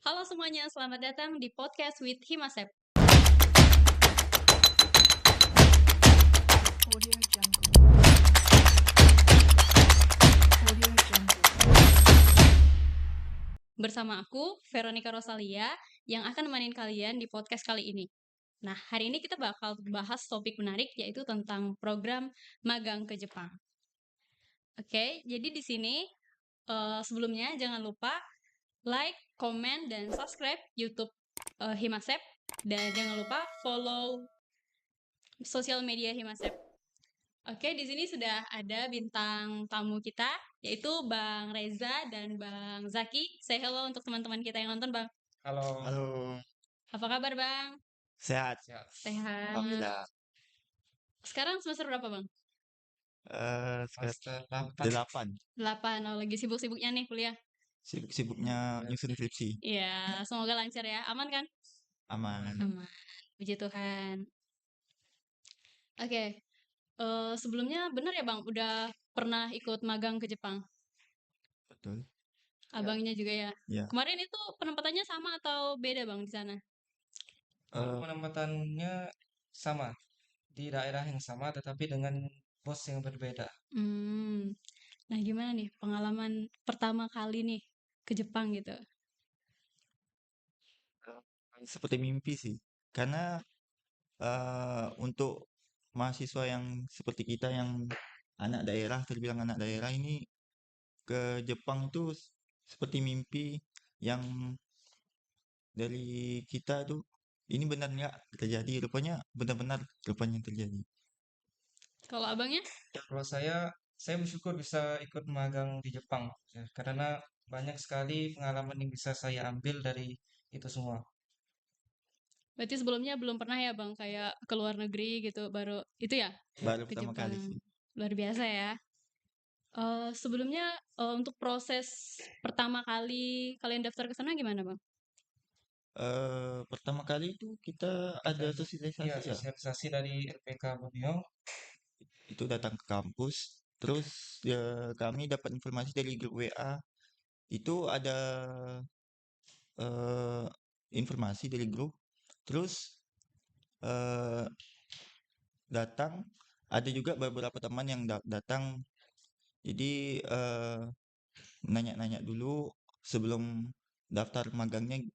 Halo semuanya, selamat datang di podcast with Himasep. Audio Jungle. Audio Jungle. Bersama aku, Veronica Rosalia, yang akan nemenin kalian di podcast kali ini. Nah, hari ini kita bakal bahas topik menarik, yaitu tentang program magang ke Jepang. Oke, jadi di sini sebelumnya jangan lupa like, komen, dan subscribe YouTube Himasep. Dan jangan lupa follow sosial media Himasep. Oke, di sini sudah ada bintang tamu kita, yaitu Bang Reza dan Bang Zaki. Say hello untuk teman-teman kita yang nonton, Bang. Halo. Halo, Apa kabar, Bang? sehat. Sehat. Alhamdulillah. Sekarang semester berapa, Bang? Semester 8. 8. Oh, lagi sibuk-sibuknya nih kuliah. Sibuk-sibuknya nyusun skripsi. Iya, semoga lancar ya. Aman kan? Aman. Aman. Puji Tuhan. Oke, sebelumnya benar ya, Bang? Udah pernah ikut magang ke Jepang? Betul. Abangnya juga ya? Ya. Kemarin itu penempatannya sama atau beda, Bang, di sana? penempatannya sama di daerah yang sama tetapi dengan bos yang berbeda. Nah, gimana nih pengalaman pertama kali nih ke Jepang gitu? Seperti mimpi sih. Karena untuk mahasiswa yang seperti kita yang terbilang anak daerah ini ke Jepang itu seperti mimpi yang dari kita tuh ini benar nggak terjadi, rupanya terjadi. Kalau abangnya? Kalau saya bersyukur bisa ikut magang di Jepang ya, karena banyak sekali pengalaman yang bisa saya ambil dari itu semua. Berarti sebelumnya belum pernah ya bang kayak ke luar negeri gitu baru itu ya Baru ke pertama kali Jepang. sih. Luar biasa ya. Sebelumnya untuk proses pertama kali kalian daftar ke sana gimana bang? Pertama kali itu kita ada sosialisasi Iya, ya. sosialisasi dari LPK Borneo. Itu datang ke kampus, terus kami dapat informasi dari grup WA. Itu ada eh, informasi dari grup, terus eh, datang. Ada juga beberapa teman yang datang. Jadi nanya-nanya dulu sebelum daftar magangnya,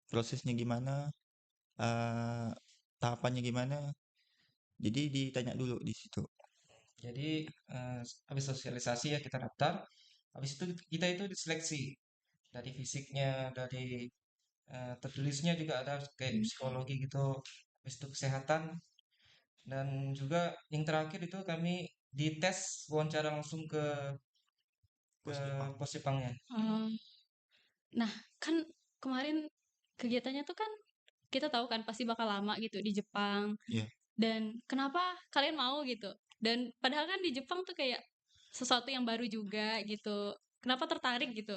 prosesnya gimana, eh, tahapannya gimana. Jadi ditanya dulu di situ. Jadi habis sosialisasi ya kita daftar. Habis itu kita itu diseleksi dari fisiknya, dari tertulisnya juga ada kayak psikologi gitu. Habis itu kesehatan dan juga yang terakhir itu kami dites wawancara langsung ke pos Jepangnya. Hmm, nah kan kemarin kegiatannya tuh kan kita tahu kan pasti bakal lama gitu di Jepang. Iya. Dan kenapa kalian mau gitu? Dan padahal kan di Jepang tuh kayak sesuatu yang baru juga gitu. Kenapa tertarik gitu?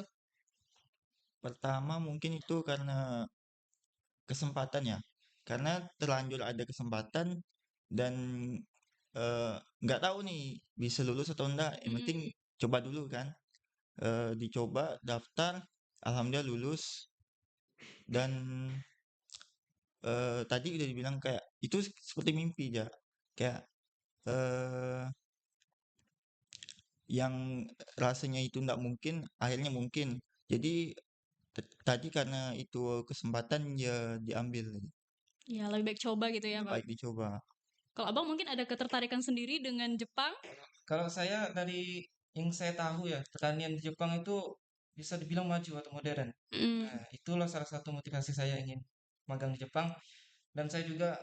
Pertama mungkin itu karena kesempatan ya. Karena terlanjur ada kesempatan dan nggak tahu nih bisa lulus atau enggak. Yang penting coba dulu kan. Dicoba, daftar, alhamdulillah lulus. Dan tadi udah dibilang kayak itu seperti mimpi ya. Kayak eh yang rasanya itu enggak mungkin, akhirnya mungkin. Jadi tadi karena itu kesempatan ya diambil. Ya lebih baik coba gitu ya bang. Baik dicoba. Kalau abang mungkin ada ketertarikan sendiri dengan Jepang? Kalau saya dari yang saya tahu ya, pertanian di Jepang itu bisa dibilang maju atau modern. Nah, itulah salah satu motivasi saya ingin magang di Jepang. Dan saya juga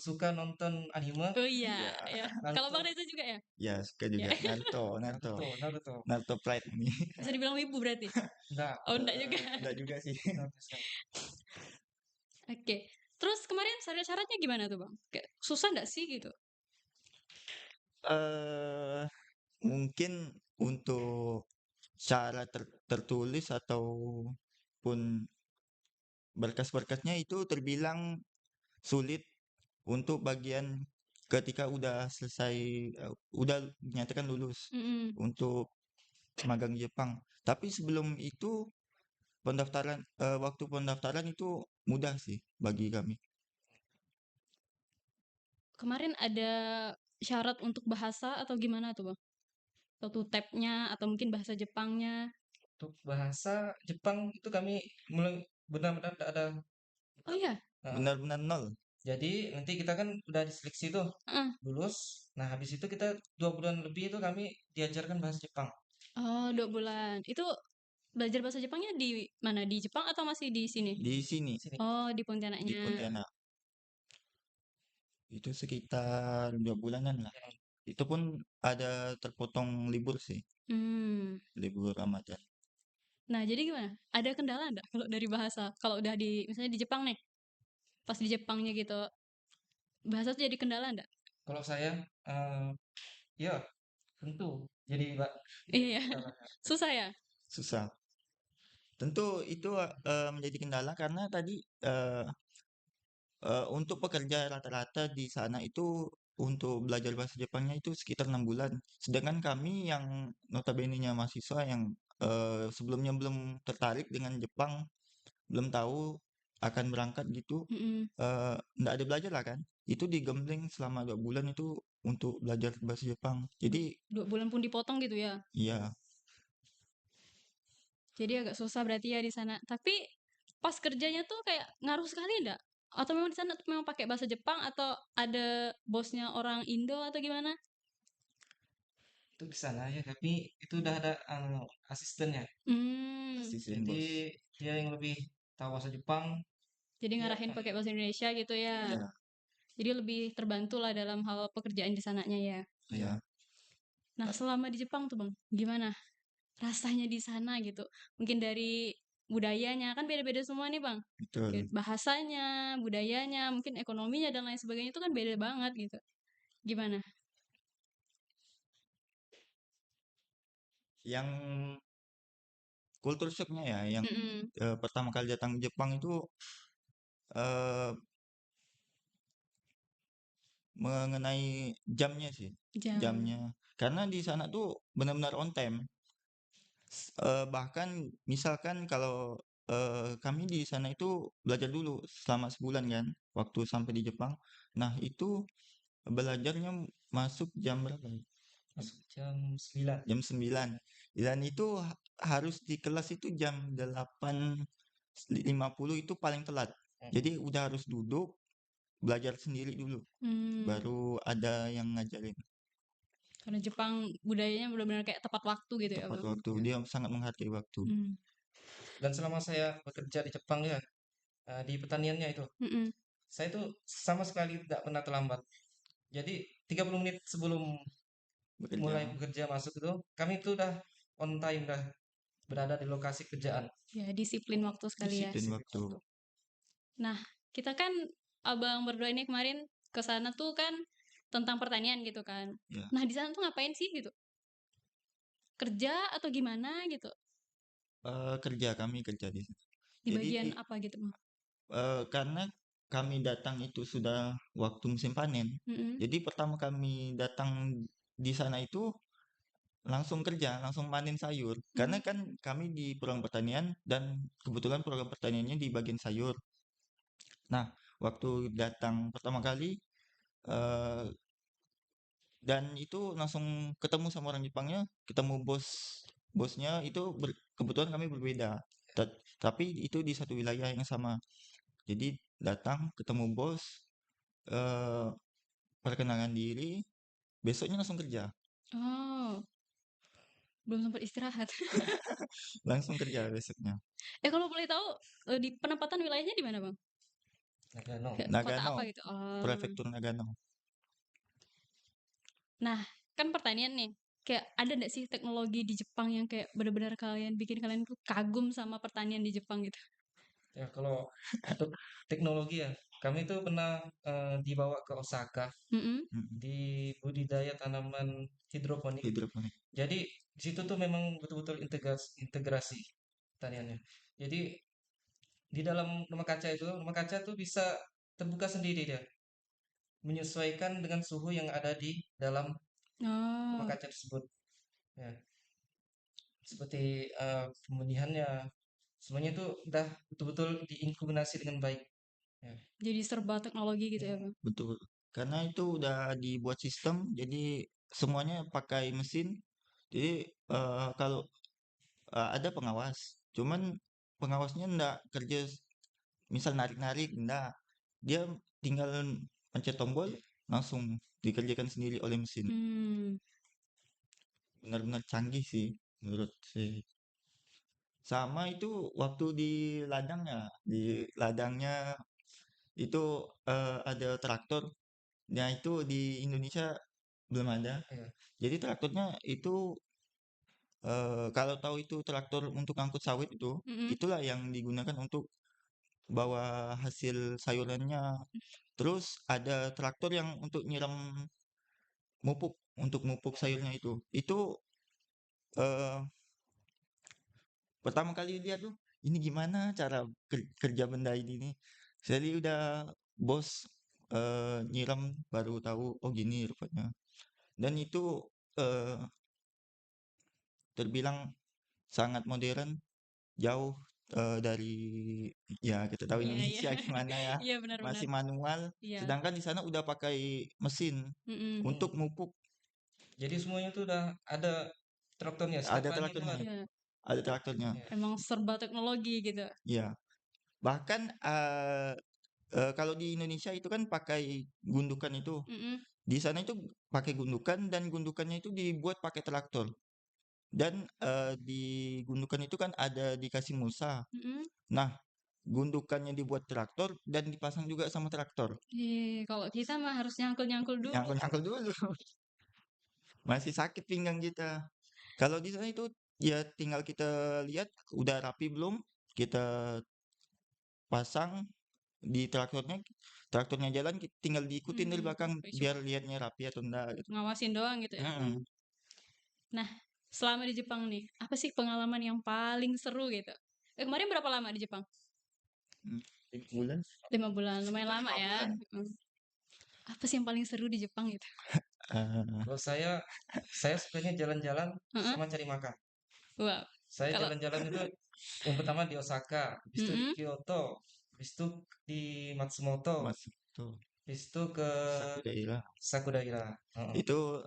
suka nonton anime. Oh iya, ya. Kalau Naruto. bang Reza juga ya? Ya, suka juga. Ya. Naruto. Naruto Pride ini. Bisa dibilang wibu berarti? Enggak. Oh enggak juga. Enggak juga sih. Oke. Terus kemarin syarat-syaratnya gimana tuh bang? Kayak susah nggak sih gitu? eh Mungkin untuk syarat tertulis ataupun berkas-berkasnya itu terbilang sulit untuk bagian ketika udah selesai, udah dinyatakan lulus Mm-mm. untuk magang Jepang. Tapi sebelum itu waktu pendaftaran itu mudah sih bagi kami. Kemarin ada syarat untuk bahasa atau gimana tuh, Bang? Atau tab-nya atau mungkin bahasa Jepangnya? Untuk bahasa Jepang itu kami mulai benar-benar tidak ada. Oh iya? Nah, Benar-benar nol. jadi nanti kita kan udah diseleksi tuh, Heeh. lulus. Nah, habis itu kita 2 bulan lebih itu kami diajarkan bahasa Jepang. Oh, 2 bulan. Itu belajar bahasa Jepangnya di mana? Di Jepang atau masih di sini? Di sini, Sini. Oh, di di Pontianaknya. Pontianak. Itu sekitar 2 bulanan lah. Ya, Itu pun ada terpotong libur sih, libur Ramadan. Nah, jadi gimana? Ada kendala nggak kalau dari bahasa? Kalau udah misalnya di Jepang nih, pas di Jepangnya gitu, bahasa tuh jadi kendala nggak? kalau saya, ya tentu. Jadi, Mbak, Iya ya, kendalanya. susah ya? Susah. Tentu itu menjadi kendala karena tadi untuk pekerja rata-rata di sana itu untuk belajar bahasa Jepangnya itu sekitar 6 bulan. Sedangkan kami yang notabene-nya mahasiswa yang sebelumnya belum tertarik dengan Jepang, belum tahu akan berangkat gitu, Mhm. nggak ada belajar lah kan. Itu digembleng selama 2 bulan itu untuk belajar bahasa Jepang. Jadi 2 bulan pun dipotong gitu ya? iya, Jadi agak susah berarti ya di sana. Tapi pas kerjanya tuh kayak ngaruh sekali nggak? Atau memang di sana tuh memang pakai bahasa Jepang atau ada bosnya orang Indo atau gimana? Itu di sana ya, tapi itu udah ada asistennya. Hmm, asisten Jadi bos. dia yang lebih tahu bahasa Jepang. jadi Dia, ngarahin pakai bahasa Indonesia gitu ya. Iya, Jadi lebih terbantu lah dalam hal pekerjaan di sananya ya. iya, Nah, selama di Jepang tuh, Bang, gimana rasanya di sana gitu? Mungkin dari budayanya kan beda-beda semua nih, Bang. Kayak betul. bahasanya, budayanya, mungkin ekonominya dan lain sebagainya itu kan beda banget gitu. Gimana? Yang kultur shocknya ya, yang Mhm. pertama kali datang ke Jepang itu eh, mengenai jamnya sih, Jam. jamnya. Karena di sana tuh benar-benar on time. Bahkan misalkan kalau kami di sana itu belajar dulu selama sebulan kan, waktu sampai di Jepang. Nah itu belajarnya masuk jam berapa? Ya? masuk jam 9. Jam 9. Dan itu harus di kelas itu jam 8.50 itu paling telat. Jadi udah harus duduk, belajar sendiri dulu. Hmm. Baru ada yang ngajarin Karena Jepang budayanya benar-benar kayak tepat waktu gitu ya, tepat Bang. waktu. Ya. Dia sangat menghargai waktu. Hmm. Dan selama saya bekerja di Jepang ya, di pertaniannya itu, Mhm. saya tuh sama sekali tidak pernah terlambat. Jadi 30 menit sebelum mulai Bekerja, bekerja masuk itu, kami itu udah on time, dah berada di lokasi kerjaan. Ya, disiplin waktu sekali ya. disiplin Disiplin waktu. waktu. Nah, kita kan Abang berdua ini kemarin ke sana tuh kan tentang pertanian gitu kan. Ya, Nah, di sana tuh ngapain sih gitu? Kerja atau gimana gitu? kami kerja di situ. Di Jadi bagian apa gitu, Bang? karena kami datang itu sudah waktu musim panen. Mhm. Jadi pertama kami datang di sana itu langsung kerja, langsung panen sayur. Karena Hmm. kan kami di program pertanian dan kebetulan program pertaniannya di bagian sayur. Nah, waktu datang pertama kali eh, dan itu langsung ketemu sama orang Jepangnya, ketemu bosnya itu kebetulan kami berbeda. Tapi itu di satu wilayah yang sama. Jadi datang ketemu bos, eh, perkenalan diri, besoknya langsung kerja, Oh, belum sempat istirahat. langsung kerja besoknya. Kalau boleh tahu di penempatan wilayahnya di mana, Bang? Nagano. Kayak kota Nagano, apa gitu? Oh. prefektur Nagano. Nah, kan pertanian nih. Kayak ada nggak sih teknologi di Jepang yang kayak benar-benar bikin kalian tuh kagum sama pertanian di Jepang gitu? Ya, kalau untuk teknologi ya, kami tuh pernah dibawa ke Osaka Mhm. Mm, di budidaya tanaman hidroponik. hidroponik. Jadi di situ tuh memang betul-betul integrasi pertaniannya. Jadi di dalam rumah kaca tuh bisa terbuka sendiri dia, menyesuaikan dengan suhu yang ada di dalam rumah Oh. kaca tersebut. Ya, seperti pemilihannya. semuanya itu udah betul-betul diinkuminasi dengan baik. Ya. Jadi serba teknologi gitu ya, Hmm. Bang? Betul. Karena itu udah dibuat sistem, jadi semuanya pakai mesin. Jadi kalau ada pengawas, cuman pengawasnya ndak kerja, misal narik-narik, ndak. Dia tinggal pencet tombol, langsung dikerjakan sendiri oleh mesin. Hmm. Benar-benar canggih sih menurut saya. Sama itu waktu di ladangnya itu ada traktor. Nah, itu di Indonesia belum ada. Iya. Jadi traktornya itu kalau tahu itu traktor untuk angkut sawit itu, Mm-mm. itulah yang digunakan untuk bawa hasil sayurannya. Terus ada traktor yang untuk nyiram untuk mupuk sayurnya itu. Itu eh, pertama kali lihat tuh, ini gimana cara kerja benda ini nih. Jadi udah bos nyiram baru tahu, oh gini rupanya. Dan itu eh, terbilang sangat modern, jauh dari ya kita tahu Iya, iya. Indonesia gimana ya, Iya, benar-benar. masih manual. Iya. Sedangkan di sana udah pakai mesin Mm-mm. Hmm. untuk mupuk, Jadi semuanya itu udah ada traktornya, setiap ada lahannya itu traktornya, ada. Iya. ada traktornya. Iya. Emang serba teknologi gitu. Ya, bahkan kalau di Indonesia itu kan pakai gundukan itu. Mm-mm. Di sana itu pakai gundukan dan gundukannya itu dibuat pakai traktor. Dan di gundukan itu kan ada dikasih mulsa. Mm-mm. Nah, gundukannya dibuat traktor dan dipasang juga sama traktor. Kalau kita mah harus nyangkul-nyangkul dulu. Nyangkul-nyangkul dulu. Masih sakit pinggang kita. Kalau di sana itu ya tinggal kita lihat udah rapi belum, kita pasang di traktornya, traktornya jalan tinggal diikutin dari belakang Cuma biar lihatnya rapi atau enggak gitu. ngawasin doang gitu ya. Mm-mm. Nah, selama di Jepang nih, apa sih pengalaman yang paling seru gitu? Kemarin berapa lama di Jepang? Hmm, 5 bulan. 5 bulan, lumayan Itu lama 5 ya. bulan. Mm. Apa sih yang paling seru di Jepang gitu? Eh, Kalau saya sebenarnya jalan-jalan Heeh. sama cari makan. Wah, Saya kalau jalan-jalan itu yang pertama di Osaka, habis itu di mm-mm. Kyoto, habis itu di Matsumoto, masuk tuh habis itu ke Sakudaira. Sakudara. Heeh. Itu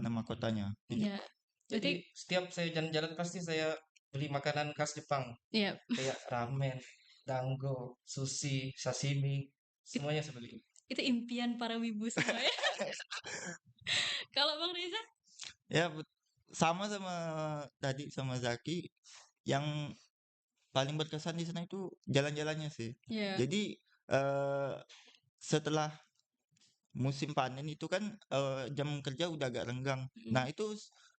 nama kotanya di Ya, Jepang. Jadi berarti setiap saya jalan-jalan pasti saya beli makanan khas Jepang, ya kayak ramen, dango, sushi, sashimi, it- semuanya saya beli. itu impian para wibu semua ya. Kalau Bang Reza? Ya sama sama tadi sama Zaki, yang paling berkesan di sana itu jalan-jalannya sih. Ya. Jadi eh setelah musim panen itu kan jam kerja udah agak renggang. Nah, Mm. itu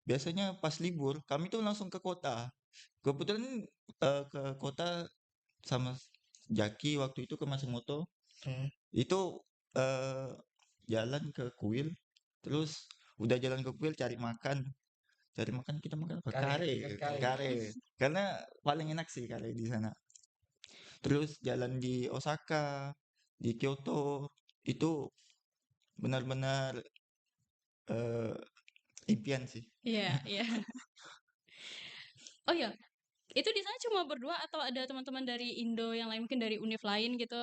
biasanya pas libur kami tuh langsung ke kota. Kebetulan ke kota sama Jaki waktu itu ke Matsumoto. Hmm. Itu eh jalan ke kuil, terus udah jalan ke kuil cari makan. Cari makan kita makan apa? Kare, Kare, ikan kare. kare. Karena paling enak sih kare di sana. Terus jalan di Osaka, di Kyoto, itu benar-benar eh impian sih. Iya, iya. Oh ya, itu di sana cuma berdua atau ada teman-teman dari Indo yang lain mungkin dari univ lain gitu?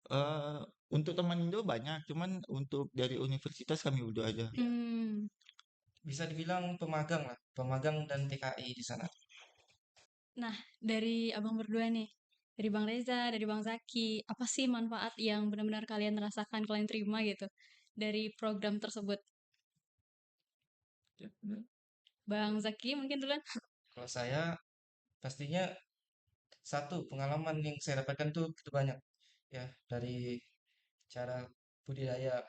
eh untuk teman Indo banyak, cuman untuk dari universitas kami udah aja. Hmm. Bisa dibilang pemagang lah, pemagang dan TKI di sana. Nah, dari abang berdua nih, dari Bang Reza, dari Bang Zaki, apa sih manfaat yang benar-benar kalian rasakan, kalian terima gitu dari program tersebut? Bang Zaki mungkin duluan. Kalau saya pastinya satu pengalaman yang saya dapatkan tuh itu banyak ya, dari cara budidaya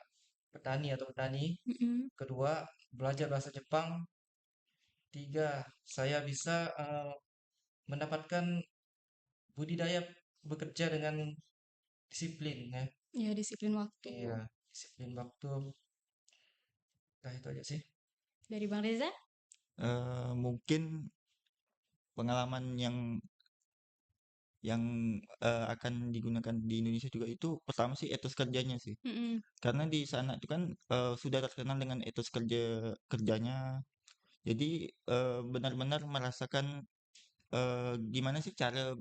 petani atau petani. Mm-mm. Kedua, belajar bahasa Jepang. Tiga, saya bisa mendapatkan budidaya bekerja dengan disiplin ya. Ya, disiplin waktu. Iya, disiplin waktu. Nah, itu aja sih. Dari Bang Reza? Mungkin pengalaman yang akan digunakan di Indonesia juga itu pertama sih etos kerjanya sih. Mm-mm. Karena di sana itu kan sudah terkenal dengan etos kerjanya. Jadi benar-benar merasakan gimana sih cara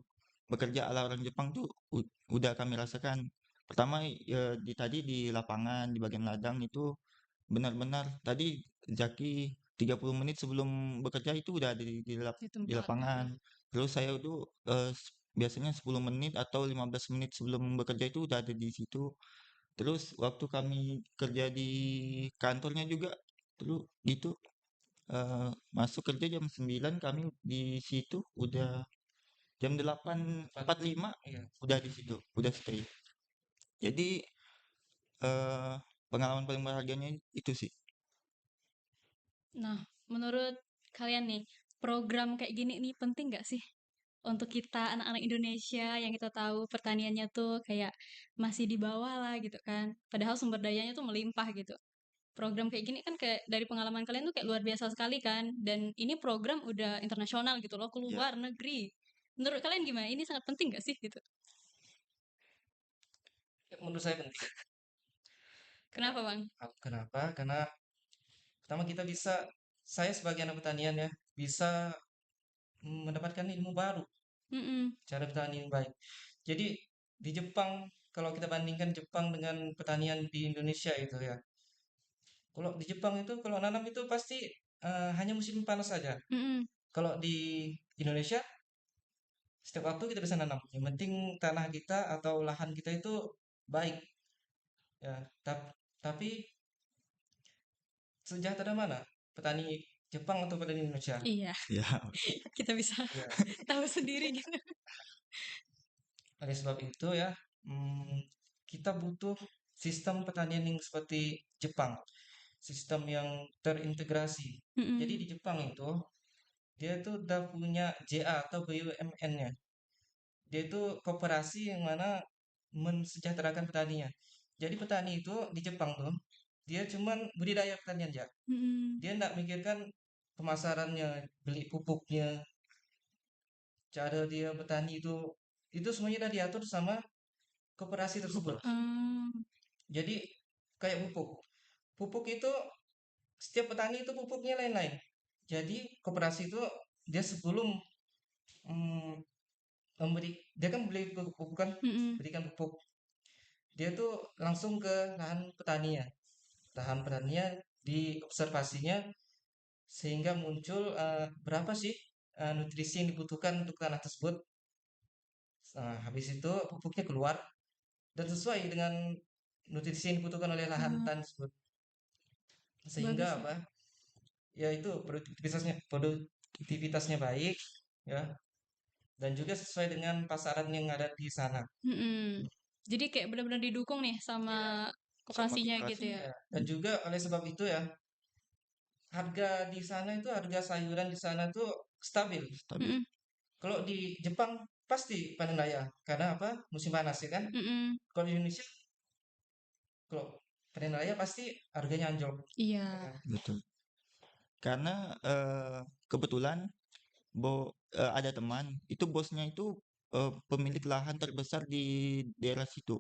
bekerja ala orang Jepang tuh udah kami rasakan. Pertama tadi di lapangan di bagian ladang itu benar-benar tadi Zaki 30 menit sebelum bekerja itu udah ada Di di tempat. lapangan. Terus saya itu biasanya 10 menit atau 15 menit sebelum bekerja itu udah ada di situ. Terus waktu kami kerja di kantornya juga terus gitu masuk kerja jam 9 kami di situ udah jam 8.45 Iya. udah di situ, udah stay. Jadi eh pengalaman paling berharganya itu sih. Nah, menurut kalian nih, program kayak gini nih penting nggak sih untuk kita anak-anak Indonesia yang kita tahu pertaniannya tuh kayak masih di bawah lah gitu kan. Padahal sumber dayanya tuh melimpah gitu. Program kayak gini kan kayak dari pengalaman kalian tuh kayak luar biasa sekali kan. Dan ini program udah internasional gitu loh, Ya, keluar negeri. Menurut kalian gimana? Ini sangat penting nggak sih gitu? Menurut saya penting. Kenapa bang? Kenapa? Karena pertama kita bisa, saya sebagai anak pertanian ya, bisa mendapatkan ilmu baru, Mm-mm. cara bertani yang baik. Jadi di Jepang, kalau kita bandingkan Jepang dengan pertanian di Indonesia itu ya, kalau di Jepang itu kalau nanam itu pasti hanya musim panas saja. Mm-mm. Kalau di Indonesia setiap waktu kita bisa nanam. Yang penting tanah kita atau lahan kita itu baik ya. Tapi sejahtera mana? Petani Jepang atau petani Indonesia? Iya, ya, kita bisa Ya, tahu sendiri gitu. oleh sebab itu ya, hmm, kita butuh sistem pertanian yang seperti Jepang, sistem yang terintegrasi. Jadi Mm-mm. di Jepang itu dia tuh udah punya JA atau BUMN-nya. Dia itu koperasi yang mana mensejahterakan petaninya. Jadi petani itu di Jepang tuh dia cuman budidaya pertanian aja. Mm-mm. Dia nggak mikirkan pemasarannya, beli pupuknya, cara dia bertani itu semuanya udah diatur sama koperasi tersebut. Hmm. Jadi kayak pupuk. Pupuk itu setiap petani itu pupuknya lain-lain. Jadi koperasi itu dia sebelum mm, dia kan beli pupuk kan, Mm-mm. berikan pupuk. Dia tuh langsung ke lahan petaninya. Lahan petaninya di observasinya sehingga muncul berapa sih nutrisi yang dibutuhkan untuk tanah tersebut. Nah, habis itu pupuknya keluar dan sesuai dengan nutrisi yang dibutuhkan oleh lahan Ah, tan tersebut. Sehingga bagus ya. apa? Ya itu produktivitasnya baik ya dan juga sesuai dengan pasaran yang ada di sana. Mm-mm. Jadi kayak benar-benar didukung nih sama sama koperasinya gitu koperasi ya. Ya, dan juga oleh sebab itu ya harga di sana itu harga sayuran di sana tuh stabil. stabil. Mm-mm. Kalau di Jepang pasti panen raya karena apa? Musim panas ya kan? Mm-mm. Kalau di Indonesia kalau panen raya pasti harganya anjlok. Iya. Ya kan? Betul. Karena kebetulan ada teman itu bosnya itu pemilik lahan terbesar di daerah situ.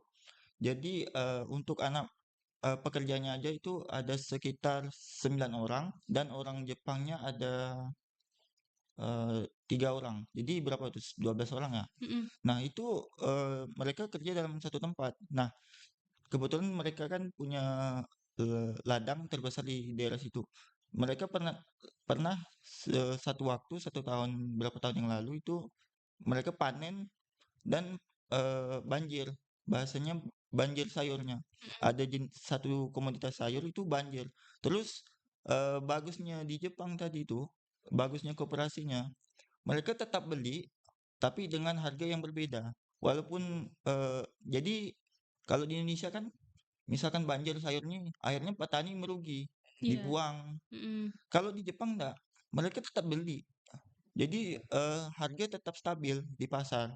Jadi untuk anak pekerjanya aja itu ada sekitar 9 orang dan orang Jepangnya ada 3 orang. Jadi berapa tuh? 12 orang ya. Mm-mm. Nah, itu mereka kerja dalam satu tempat. Nah, kebetulan mereka kan punya ladang terbesar di daerah situ. Mereka pernah pernah satu waktu 1 tahun berapa tahun yang lalu itu mereka panen dan banjir. Bahasanya banjir sayurnya. Ada satu komoditas sayur itu banjir. Terus bagusnya di Jepang tadi itu, bagusnya kooperasinya, mereka tetap beli tapi dengan harga yang berbeda. Walaupun jadi kalau di Indonesia kan misalkan banjir sayurnya, akhirnya petani merugi, Iya. dibuang. Mm-mm. Kalau di Jepang enggak, mereka tetap beli. Jadi harga tetap stabil di pasar.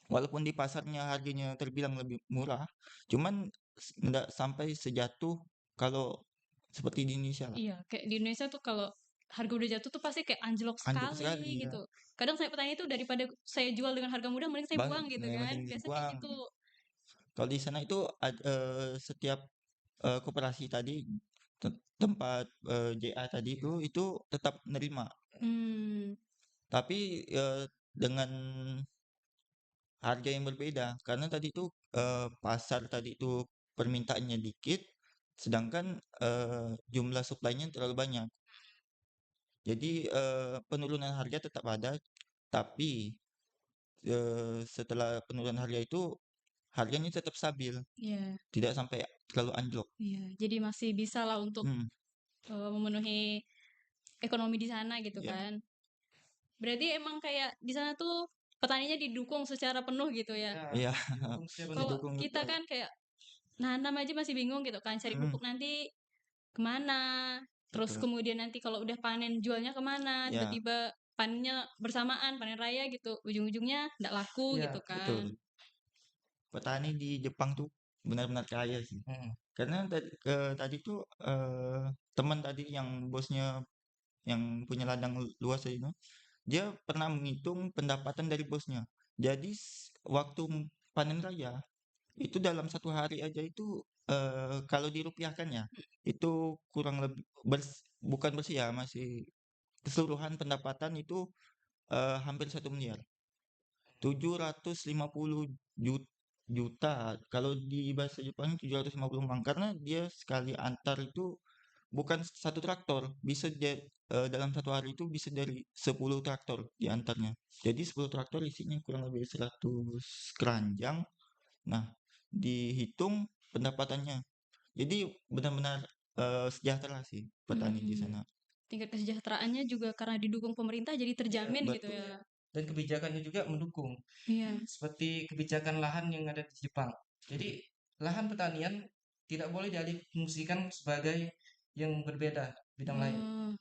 Walaupun di pasarnya harganya terbilang lebih murah, cuman enggak sampai sejatuh kalau seperti di Indonesia lah. Iya, kayak di Indonesia tuh kalau harga udah jatuh tuh pasti kayak anjlok Anjlok sekali sekali ya. gitu. Kadang saya petani itu daripada saya jual dengan harga mudah, mending saya buang gitu kan. Mending Biasanya kayak dibuang. gitu. Kalau di sana itu setiap koperasi tadi tempat JA tadi itu tetap nerima. Hmm. Tapi dengan harga yang berbeda karena tadi tuh pasar tadi tuh permintaannya dikit, sedangkan jumlah suplainya terlalu banyak. Jadi penurunan harga tetap ada, tapi setelah penurunan harga itu harganya tetap stabil, Iya, tidak sampai terlalu anjlok. iya. Jadi masih bisa lah untuk Hmm, memenuhi ekonomi di sana gitu ya, kan. Berarti emang kayak di sana tuh petaninya didukung secara penuh gitu ya. Ya, iya, didukung secara penuh. Kalau didukung kita kan kayak nanam aja masih bingung gitu kan, cari Hmm, pupuk nanti kemana, terus betul. kemudian nanti kalau udah panen jualnya kemana, Ya, tiba-tiba panennya bersamaan, panen raya gitu, ujung-ujungnya nggak laku Ya, gitu kan. betul. Petani di Jepang tuh benar-benar kaya sih. mm, Karena tadi tuh teman tadi yang bosnya yang punya ladang luas itu, dia pernah menghitung pendapatan dari bosnya. Jadi waktu panen raya itu dalam 1 hari aja itu kalau dirupiahkan ya itu kurang lebih bukan bersih ya, masih keseluruhan pendapatan itu hampir 1 miliar. 750 juta kalau di bahasa Jepang 750 mang karena dia sekali antar itu bukan satu traktor, bisa dalam 1 hari itu bisa dari 10 traktor diantarnya. Jadi 10 traktor isinya kurang lebih 100 keranjang. Nah, dihitung pendapatannya. Jadi benar-benar sejahtera sih petani di Hmm, sana. tingkat kesejahteraannya juga karena didukung pemerintah jadi ya, terjamin gitu Betul. ya. dan kebijakannya juga mendukung. Iya. Seperti kebijakan lahan yang ada di Jepang. Jadi, lahan pertanian tidak boleh dialih fungsikan sebagai yang berbeda bidang lain. Oh,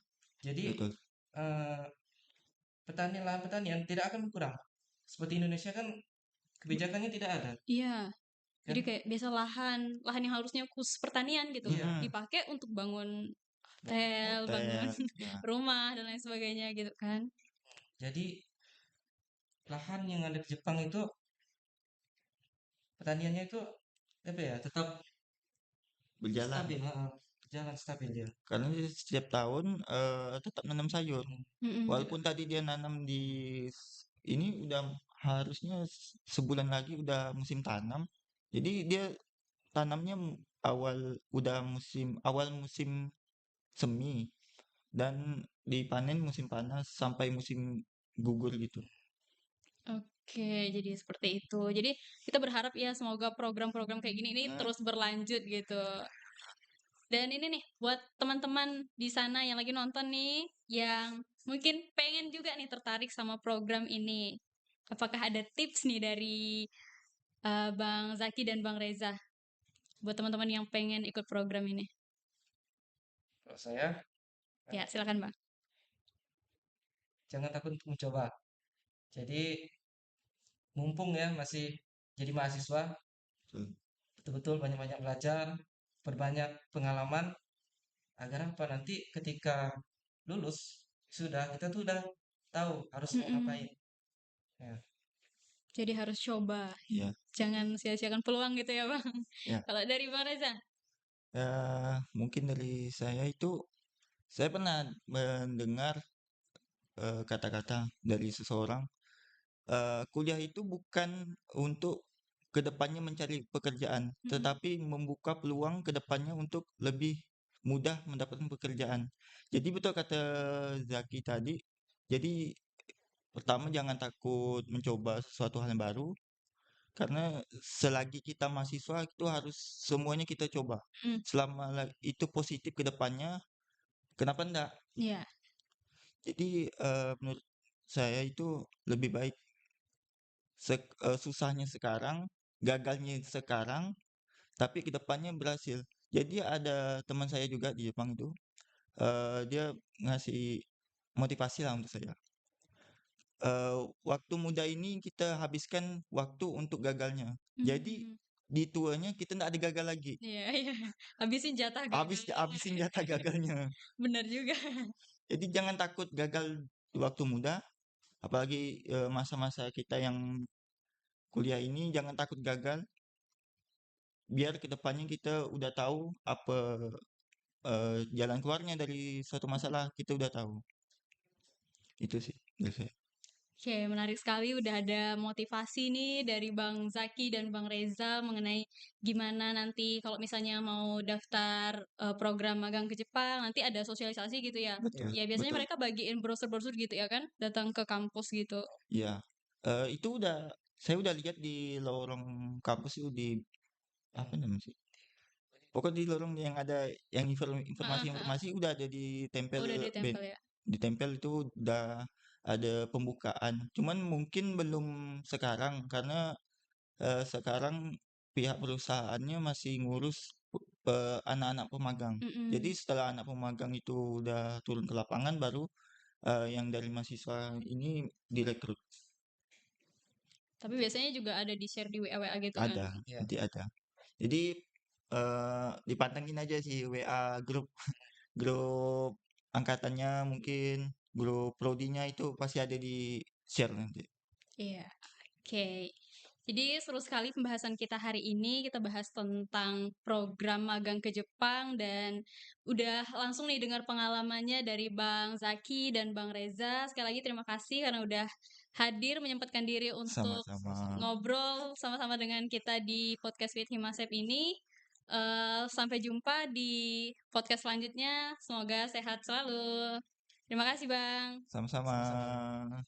Jadi, Betul. eh, lahan pertanian tidak akan berkurang. Seperti Indonesia kan kebijakannya tidak ada, iya. Jadi kan? kayak biasa lahan, lahan yang harusnya khusus pertanian gitu, Iya. Mm-mm. dipakai untuk bangun Nah, hotel, bangun Hotel, ya. rumah dan lain sebagainya gitu kan. jadi lahan yang ada di Jepang itu pertaniannya itu apa ya? Tetap Berjalan. stabil, jalan stabil dia. Karena dia setiap tahun tetap nanam sayur. Hmm, Mm-mm. Tidak. Walaupun tadi dia nanam di ini udah harusnya sebulan lagi udah musim tanam. Jadi dia tanamnya awal musim semi dan dipanen musim panas sampai musim gugur gitu. Oke, jadi seperti itu. Jadi kita berharap ya semoga program-program kayak gini ini Hmm, terus berlanjut gitu. Dan ini nih buat teman-teman di sana yang lagi nonton nih, yang mungkin pengen juga nih tertarik sama program ini. Apakah ada tips nih dari Bang Zaki dan Bang Reza buat teman-teman yang pengen ikut program ini? Kalau saya, Ya, eh, silakan Bang. jangan takut untuk mencoba. Jadi, mumpung ya masih jadi mahasiswa, betul. betul-betul banyak-banyak belajar, perbanyak pengalaman, agar apa nanti ketika lulus sudah kita tuh udah tahu harus mau Mm-mm. ngapain. Ya, Jadi harus coba. Iya, Jangan sia-siakan peluang gitu ya Bang. ya. Kalau dari Bang Reza? Mungkin dari saya itu saya pernah mendengar kata-kata dari seseorang, kuliah itu bukan untuk kedepannya mencari pekerjaan, Mm-mm. tetapi membuka peluang kedepannya untuk lebih mudah mendapatkan pekerjaan. Jadi betul kata Zaki tadi, jadi pertama jangan takut mencoba sesuatu hal yang baru, karena selagi kita mahasiswa itu harus semuanya kita coba. Mm. Selama itu positif ke depannya, kenapa enggak? Iya. Jadi menurut saya itu lebih baik susahnya sekarang, gagalnya sekarang, tapi kedepannya berhasil. Jadi ada teman saya juga di Jepang itu, dia ngasih motivasi lah untuk saya. Waktu muda ini kita habiskan waktu untuk gagalnya. Jadi Mm. di tuanya kita nggak ada gagal lagi. Iya, iya. Habisin jatah gagalnya. Habisin jatah gagalnya. Benar juga. Jadi jangan takut gagal di waktu muda, apalagi masa-masa kita yang kuliah ini jangan takut gagal. Biar kedepannya kita udah tahu apa jalan keluarnya dari suatu masalah kita udah tahu. Itu sih dari saya. Oke, menarik sekali udah ada motivasi nih dari Bang Zaki dan Bang Reza mengenai gimana nanti kalau misalnya mau daftar program magang ke Jepang, nanti ada sosialisasi gitu ya. Betul, Ya, biasanya betul. mereka bagiin brosur-brosur gitu ya kan, datang ke kampus gitu. Iya. Itu saya udah lihat di lorong kampus itu di apa namanya sih? Pokoknya di lorong yang ada yang Heeh, heeh. informasi-informasi udah ada Oh, ditempel udah ditempel ya. ditempel itu udah ada pembukaan. Cuman mungkin belum sekarang karena sekarang pihak perusahaannya masih ngurus anak-anak pemagang. Jadi Mm-mm. setelah anak pemagang itu udah turun ke lapangan baru yang dari mahasiswa ini direkrut. Tapi biasanya juga ada di share di WA-WA gitu kan. Ada, Ya, nanti ada. Jadi dipantengin aja sih WA grup grup angkatannya mungkin grup prodinya itu pasti ada di share nanti. Iya. Oke. Jadi seru sekali pembahasan kita hari ini. Kita bahas tentang program magang ke Jepang dan udah langsung nih dengar pengalamannya dari Bang Zaki dan Bang Reza. Sekali lagi terima kasih karena udah hadir menyempatkan diri untuk Sama-sama. ngobrol sama-sama dengan kita di podcast with Himasep ini. Sampai jumpa di podcast selanjutnya. Semoga sehat selalu. Terima kasih, Bang. Sama-sama. sama-sama.